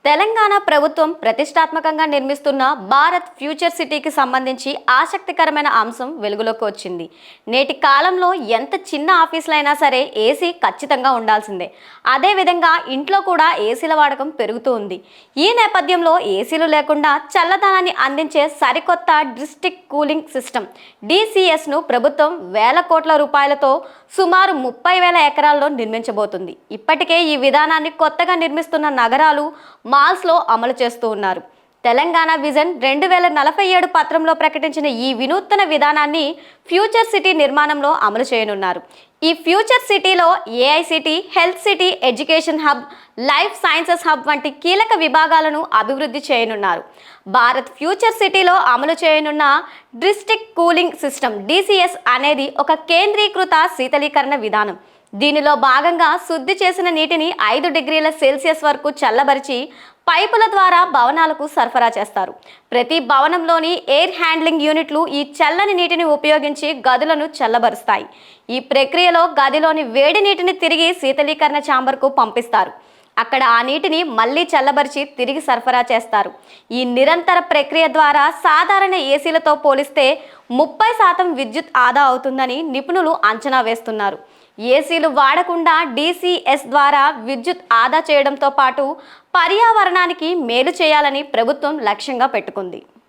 తెలంగాణ ప్రభుత్వం ప్రతిష్టాత్మకంగా నిర్మిస్తున్న భారత్ ఫ్యూచర్ సిటీకి సంబంధించి ఆసక్తికరమైన అంశం వెలుగులోకి వచ్చింది. నేటి కాలంలో ఎంత చిన్న ఆఫీసులైనా సరే ఏసీ ఖచ్చితంగా ఉండాల్సిందే. అదేవిధంగా ఇంట్లో కూడా ఏసీల వాడకం పెరుగుతూ ఉంది. ఈ నేపథ్యంలో ఏసీలు లేకుండా చల్లదనాన్ని అందించే సరికొత్త డిస్ట్రిక్ట్ కూలింగ్ సిస్టమ్ DCSను ప్రభుత్వం వేల కోట్ల రూపాయలతో సుమారు 30,000 ఎకరాల్లో నిర్మించబోతుంది. ఇప్పటికే ఈ విధానాన్ని కొత్తగా నిర్మిస్తున్న నగరాలు, మాల్స్లో అమలు చేస్తూ ఉన్నారు. తెలంగాణ విజన్ 2047 పత్రంలో ప్రకటించిన ఈ వినూత్న విధానాన్ని ఫ్యూచర్ సిటీ నిర్మాణంలో అమలు చేయనున్నారు. ఈ ఫ్యూచర్ సిటీలో AICT, health city, education hub, life sciences hub వంటి కీలక విభాగాలను అభివృద్ధి చేయనున్నారు. భారత్ ఫ్యూచర్ సిటీలో అమలు చేయనున్న డిస్ట్రిక్ట్ కూలింగ్ సిస్టమ్ DCS అనేది ఒక కేంద్రీకృత శీతలీకరణ విధానం. దీనిలో భాగంగా శుద్ధి చేసిన నీటిని 5 డిగ్రీల సెల్సియస్ వరకు చల్లబరిచి పైపుల ద్వారా భవనాలకు సరఫరా చేస్తారు. ప్రతి భవనంలోని ఎయిర్ హ్యాండ్లింగ్ యూనిట్లు ఈ చల్లని నీటిని ఉపయోగించి గదులను చల్లబరుస్తాయి. ఈ ప్రక్రియలో గదిలోని వేడి నీటిని తిరిగి శీతలీకరణ ఛాంబర్కు పంపిస్తారు. అక్కడ ఆ నీటిని మళ్ళీ చల్లబరిచి తిరిగి సరఫరా చేస్తారు. ఈ నిరంతర ప్రక్రియ ద్వారా సాధారణ ఏసీలతో పోలిస్తే 30% విద్యుత్ ఆదా అవుతుందని నిపుణులు అంచనా వేస్తున్నారు. ఏసీలు వాడకుండా DCS ద్వారా విద్యుత్ ఆదా చేయడంతో పాటు పర్యావరణానికి మేలు చేయాలని ప్రభుత్వం లక్ష్యంగా పెట్టుకుంది.